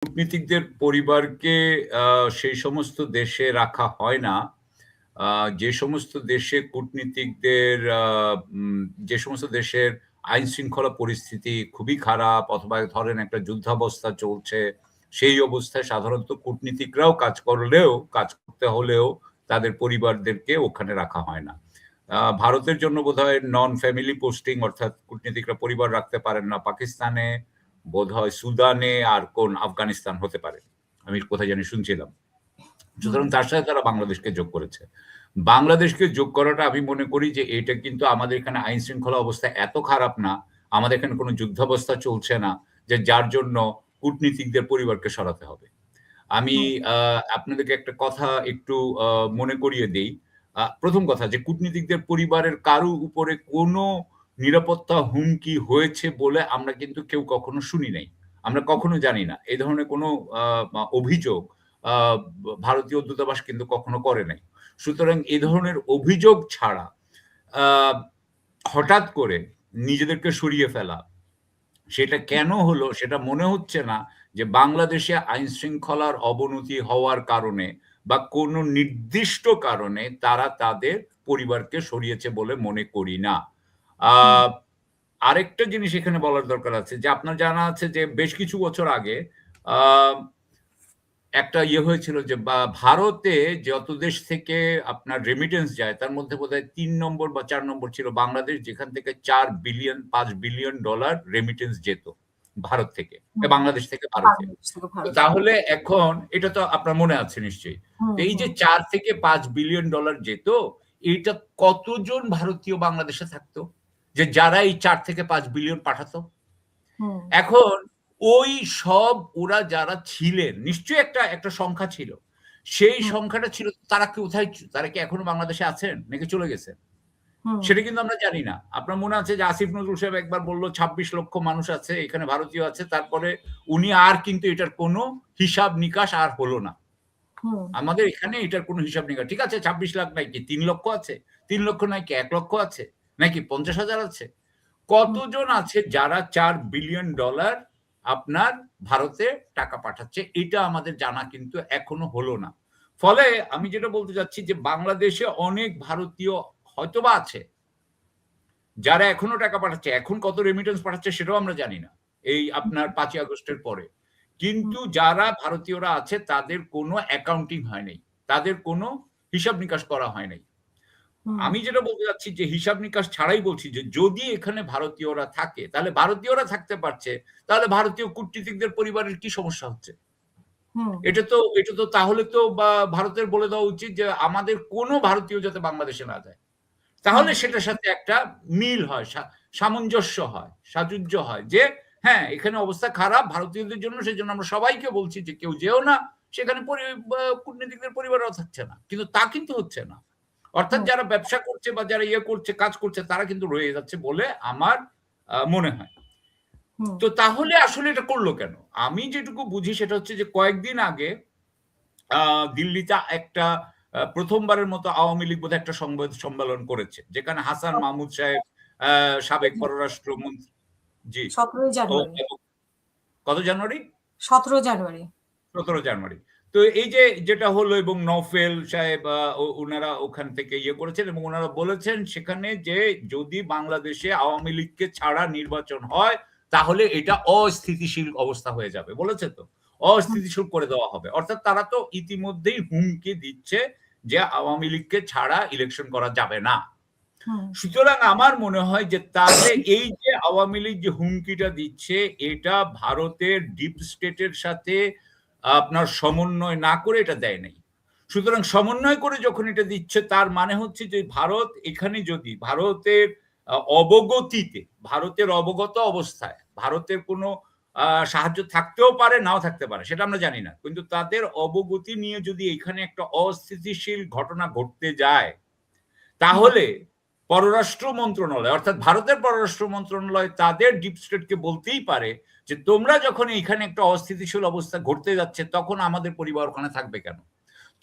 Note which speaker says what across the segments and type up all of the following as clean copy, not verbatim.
Speaker 1: কূটনীতিকদের পরিবারকে সেই সমস্ত দেশে রাখা হয় না, যে সমস্ত দেশে কূটনীতিকদের যে সমস্ত দেশের আইন-শৃঙ্খলা পরিস্থিতি খুবই খারাপ অথবা ধরেন একটা যুদ্ধাবস্থা চলছে, সেই অবস্থায় সাধারণত কূটনীতিকরাও কাজ করতে হলেও তাদের পরিবারদেরকে ওখানে রাখা হয় না। ভারতের জন্য বোধহয় নন ফ্যামিলি পোস্টিং অর্থাৎ কূটনীতিকরা পরিবার রাখতে পারেন না। পাকিস্তানে, বোধহয় সুদানে আর কোন আফগানিস্তান হতে পারে। আমি কোথায় জানি শুনছিলাম। সুতরাং তার সাথে তারা বাংলাদেশকে যোগ করেছে। বাংলাদেশকে যোগ করাটা আমি মনে করি যে এটা কিন্তু আমাদের এখানে আইন শৃঙ্খলা অবস্থা এত খারাপ না, আমাদের এখানে কোনো যুদ্ধাবস্থা চলছে না যে যার জন্য কূটনীতিকদের পরিবারকে সরাতে হবে। আমি আপনাদেরকে একটা কথা একটু মনে করিয়ে দেই। ১ম কথা যে কূটনীতিকদের পরিবারের কারো উপরে কোনো নিরাপত্তা হুমকি হয়েছে বলে আমরা কিন্তু কেউ কখনো শুনি নাই। আমরা কখনো জানি না। এই ধরনের কোনো আ অভিযোগ আ ভারতীয় দূতাবাস কিন্তু কখনো করে নাই। সুতরাং এ ধরনের অভিযোগ ছাড়া আ হঠাৎ করে নিজেদেরকে সরিয়ে ফেলা, সেটা কেন হলো সেটা মনে হচ্ছে না যে বাংলাদেশে আইনশৃঙ্খলার অবনতি হওয়ার কারণে বা কোনো নির্দিষ্ট কারণে তারা তাদের পরিবারকে সরিয়েছে বলে মনে করি না। আ আরেকটা জিনিস এখানে বলার দরকার আছে যে আপনার জানা আছে যে বেশ কিছু বছর আগে আ একটা হয়েছিল যে ভারতে যত দেশ থেকে আপনার রেমিটেন্স যায় তার মধ্যে বোধহয় ৩ নম্বর বা ৪ নম্বর ছিল বাংলাদেশ যেখান থেকে $৫ বিলিয়ন রেমিটেন্স যেত ভারত থেকে। বাংলাদেশ থেকে ভারতে। তো তাহলে এখন এটা তো আপনার মনে আছে নিশ্চয়ই। তো এই যে $৪ থেকে $৫ বিলিয়ন যেত, এইটা কতজন ভারতীয় বাংলাদেশে থাকতো? যে যারা এই $৪ থেকে $৫ বিলিয়ন পাঠাতো? এখন ওই সব ওরা যারা ছিলেন, নিশ্চয়ই একটা সংখ্যা ছিল। সেই সংখ্যাটা ছিল তারা কোথায় তারা কি এখনো বাংলাদেশে আছেন নাকি চলে গেছেন? সেটা কিন্তু আমরা জানি না। আপনার মনে আছে যে আসিফ নজরুল সাহেব একবার বলল ২৬ লক্ষ মানুষ আছে, এখানে ভারতীয় আছে। তারপরে উনি আর কিন্তু এটার কোনো হিসাব নিকাশ আর হলো না। আমাদের এখানে এটার কোনো হিসাব নিকাশ। ঠিক আছে ২৬ লাখ নাই কি ৩ লক্ষ আছে? ৩ লক্ষ নাই কি ১ লক্ষ আছে? নাকি ৫০,০০০ আছে? কতজন আছে যারা $৪ বিলিয়ন আপনার ভারতে টাকা পাঠাচ্ছে? এটা আমাদের জানা কিন্তু এখনো হলো না। ফলে আমি যেটা বলতে চাচ্ছি যে বাংলাদেশে অনেক ভারতীয় হয়তোবা আছে। যারা এখনো টাকা পাঠাচ্ছে, এখন কত রেমিটেন্স পাঠাচ্ছে সেটাও আমরা জানি না। এই আপনার ৫ই আগস্টের পরে। কিন্তু যারা ভারতীয়রা আছে তাদের কোনো অ্যাকাউন্টিং হয় নাই। তাদের কোনো হিসাব নিকাশ করা হয় নাই। আমি যেটা বলতে চাচ্ছি যে হিসাব নিকাশ ছাড়াই বলছি যে যদি এখানে ভারতীয়রা থাকে তাহলে ভারতীয়রা থাকতে পারছে, তাহলে ভারতীয় কূটনীতিকদের পরিবারের কি সমস্যা হচ্ছে? এটা তো তাহলে তো ভারতের বলে দেওয়া উচিত যে আমাদের কোনো ভারতীয় যাতে বাংলাদেশে না যায়। তাহলে সেটার সাথে একটা মিল হয়, সামঞ্জস্য হয়, সাযুজ্য হয় যে হ্যাঁ, এখানে অবস্থা খারাপ ভারতীয়দের জন্য সেজন্য আমরা সবাইকে বলছি যে কেউ যেও না। সেখানে কূটনীতিকদের পরিবারও থাকছে না। কিন্তু তা কিন্তু হচ্ছে না। অর্থাৎ যারা ব্যবসা করছে বা যারা করছে, কাজ করছে তারা কিন্তু রয়ে যাচ্ছে বলে আমার মনে হয়। তো তাহলে আসলে এটা করলো কেন? আমি যেটুকু বুঝি সেটা হচ্ছে যে কয়েকদিন আগে দিল্লিতে একটা ১ম বারের মতো আওয়ামী লীগ বোধহয় একটা সংবাদ সম্মেলন করেছে। যেখানে হাসান মাহমুদ সাহেব সাবেক পররাষ্ট্রমন্ত্রী জি।
Speaker 2: ১৭ জানুয়ারি।
Speaker 1: কত জানুয়ারি?
Speaker 2: ১৭ জানুয়ারি।
Speaker 1: ১৭ জানুয়ারি। তো এই যে যেটা হলো এবং নওফেল সাহেব উনারা ওখান থেকে করেছেন এবং উনারা বলেছেন সেখানে যে যদি বাংলাদেশে আওয়ামী লীগকে ছাড়া নির্বাচন হয় তাহলে এটা অস্থিতিশীল অবস্থা হয়ে যাবে। বলেছে তো? অস্থিতিশীল করে দেওয়া হবে। অর্থাৎ তারা তো ইতিমধ্যেই হুমকি দিচ্ছে যে আওয়ামী লীগকে ছাড়া ইলেকশন করা যাবে না। সুতরাং আমার মনে হয় যে তাহলে এই যে আওয়ামী লীগ যে হুমকিটা দিচ্ছে এটা ভারতের ডিপ স্টেটের সাথে আপনার সমন্বয় না করে এটা দেয় নাই। সুতরাং সমন্বয় করে যখন এটা দিচ্ছে তার মানে হচ্ছে যে ভারত এখানে যদি ভারতের অবগতিতে, ভারতের অবগত অবস্থায় ভারতের কোনো সাহায্য থাকতেও পারে নাও থাকতে পারে সেটা আমরা জানি না। কিন্তু তাদের অবগতি নিয়ে যদি এখানে একটা অস্থিতিশীল ঘটনা ঘটতে যায় তাহলে পররাষ্ট্র মন্ত্রণালয় অর্থাৎ ভারতের পররাষ্ট্র মন্ত্রণালয় তাদের ডিপ স্টেটকে বলতেই পারে যে তোমরা যখন এখানে একটা অস্থিতিশীল অবস্থা ঘটতে যাচ্ছে তখন আমাদের পরিবার ওখানে থাকবে কেন?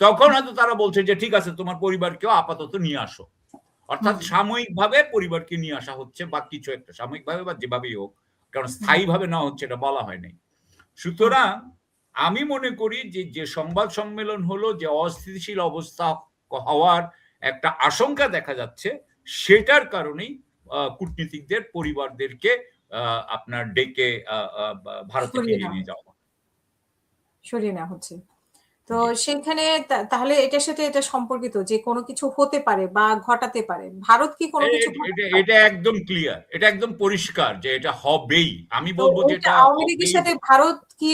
Speaker 1: তখন হয়তো তারা বলছে যে ঠিক আছে তোমার পরিবারকেও আপাতত নিয়ে আসো। অর্থাৎ সাময়িকভাবে পরিবারকে নিয়ে আসা হচ্ছে বা কিছু একটা সাময়িকভাবে বা যেভাবেই হোক। কারণ স্থায়ীভাবে নেওয়া হচ্ছে এটা বলা হয় নাই। সুতরাং আমি মনে করি যে যে সংবাদ সম্মেলন হলো, যে অস্থিতিশীল অবস্থা হওয়ার একটা আশঙ্কা দেখা যাচ্ছে, সেটার কারণেই কূটনীতিকদের পরিবারদেরকে আপনার ডেকে ভারতে
Speaker 2: সরিয়ে
Speaker 1: ফিরিয়ে
Speaker 2: নেওয়া
Speaker 1: নিয়ে
Speaker 2: হচ্ছে।
Speaker 1: যাওয়া।
Speaker 2: সরিয়ে নেওয়া হচ্ছে। তো
Speaker 1: জি।
Speaker 2: সেখানে তাহলে এটার সাথে এটা সম্পর্কিত যে কোনো কিছু হতে পারে বা ঘটাতে পারে। ভারত কি কোনো কিছু
Speaker 1: এটা
Speaker 2: ঘটাতে পারে?
Speaker 1: এটা একদম ক্লিয়ার, এটা একদম পরিষ্কার যে এটা হবেই। আমি
Speaker 2: তো
Speaker 1: বলবো যে
Speaker 2: ওইটা
Speaker 1: এটা
Speaker 2: আওয়ামী লীগের
Speaker 1: হবেই।
Speaker 2: সাথে ভারত কি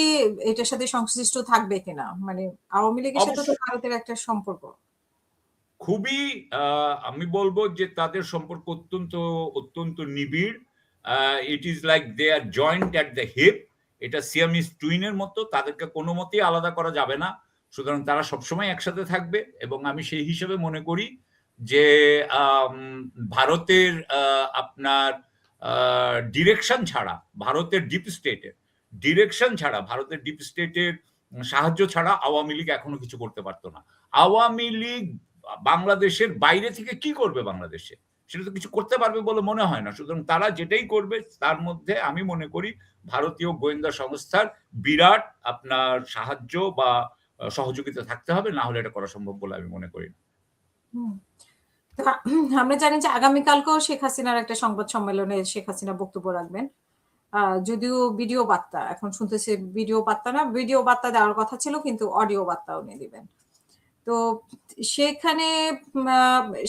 Speaker 2: এটার সাথে সংশ্লিষ্ট থাকবে কিনা? মানে আওয়ামী লীগের সাথে তো
Speaker 1: অবশ্যই
Speaker 2: ভারতের একটা সম্পর্ক।
Speaker 1: খুবই আমি বলবো যে তাদের সম্পর্ক অত্যন্ত অত্যন্ত নিবিড়। It is like they are joint at the hip. এটা সিয়ামিজ টুইনের মতো, তাদেরকে কোনো মতেই আলাদা করা যাবে না। সুতরাং তারা সবসময় একসাথে থাকবে, এবং আমি সেই হিসেবে মনে করি যে আম, ভারতের আপনার ডিরেকশন ছাড়া, ভারতের ডিপ স্টেটের ডিরেকশন ছাড়া, ভারতের ডিপ স্টেটের সাহায্য ছাড়া আওয়ামী লীগ এখনো কিছু করতে পারতো না। আওয়ামী লীগ বাংলাদেশের বাইরে থেকে কি করবে বাংলাদেশে? সেটা তো কিছু করতে পারবে বলে মনে হয় না। সুতরাং তারা যেটাই করবে তার মধ্যে আমি মনে করি ভারতীয় গোয়েন্দা সংস্থার বিরাট আপনার সাহায্য বা সহযোগিতা থাকতে হবে, না হলে এটা করা সম্ভব বলে আমি মনে করি না।
Speaker 2: হুম। তো আমরা জানি যে আগামীকালকেও শেখ হাসিনার একটা সংবাদ সম্মেলনে শেখ হাসিনা বক্তব্য রাখবেন। যদিও ভিডিও বার্তা, এখন শুনতেছি ভিডিও বার্তা না, ভিডিও বার্তা দেওয়ার কথা ছিল কিন্তু অডিও বার্তা উনি দিবেন। তো সেখানে আ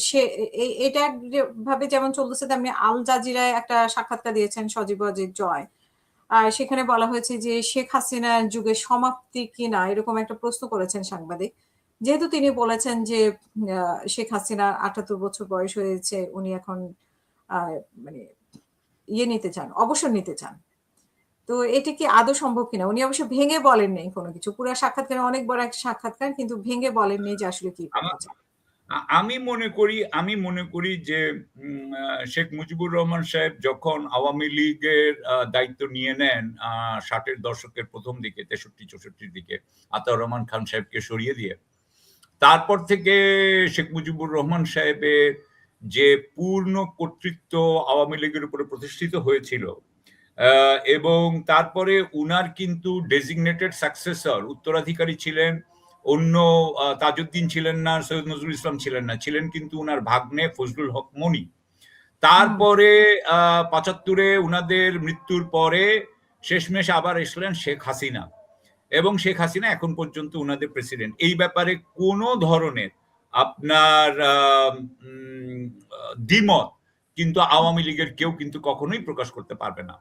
Speaker 2: সে এটা ভাবে যেমন চলতেছে তেমনি আল জাজিরায় একটা সাক্ষাৎকার দিয়েছেন সজীব ওয়াজেদ জয়। সেখানে বলা হয়েছে যে শেখ হাসিনার যুগের সমাপ্তি কিনা এরকম একটা প্রশ্ন করেছেন সাংবাদিক। যেহেতু তিনি বলেছেন যে শেখ হাসিনা ৭৮ বছর বয়স হয়েছে, উনি এখন আ মানে নিতে চান, অবসর নিতে চান। তো এটা কি আদৌ সম্ভব কিনা? উনি অবশ্য ভেঙে বলেন নাই কোন কিছু। পুরা সাক্ষাৎকারে অনেক বড় একটা সাক্ষাৎকার কিন্তু ভেঙে বলেননি যে আসলে কি করতে চান।
Speaker 1: আমি মনে করি যে শেখ মুজিবুর রহমান সাহেব যখন আওয়ামী লীগের দায়িত্ব নিয়ে নেন ৬০-এর দশকের প্রথম দিকে, ৬৩-৬৪ দিকে আতাউর রহমান খান সাহেবকে সরিয়ে দিয়ে, তারপর থেকে শেখ মুজিবুর রহমান সাহেবের যে পূর্ণ কর্তৃত্ব আওয়ামী লীগের উপরে প্রতিষ্ঠিত হয়েছিল, এবং তারপরে উনার কিন্তু ডেজিগনেটেড সাকসেসর, উত্তরাধিকারী ছিলেন অন্য তাজউদ্দিন ছিলেন না, সৈয়দ নজরুল ইসলাম ছিলেন না, ছিলেন কিন্তু উনার ভাগ্নে ফজলুল হক মনি।
Speaker 2: হুম,
Speaker 1: তারপরে ৭৫-এ উনাদের মৃত্যুর পরে শেষমেশ আবার এসলেন শেখ হাসিনা, এবং শেখ হাসিনা এখন পর্যন্ত উনাদের প্রেসিডেন্ট। এই ব্যাপারে কোনো ধরনের আপনার দ্বিমত কিন্তু আওয়ামী লীগের কেউ কিন্তু কখনোই প্রকাশ করতে পারবে না।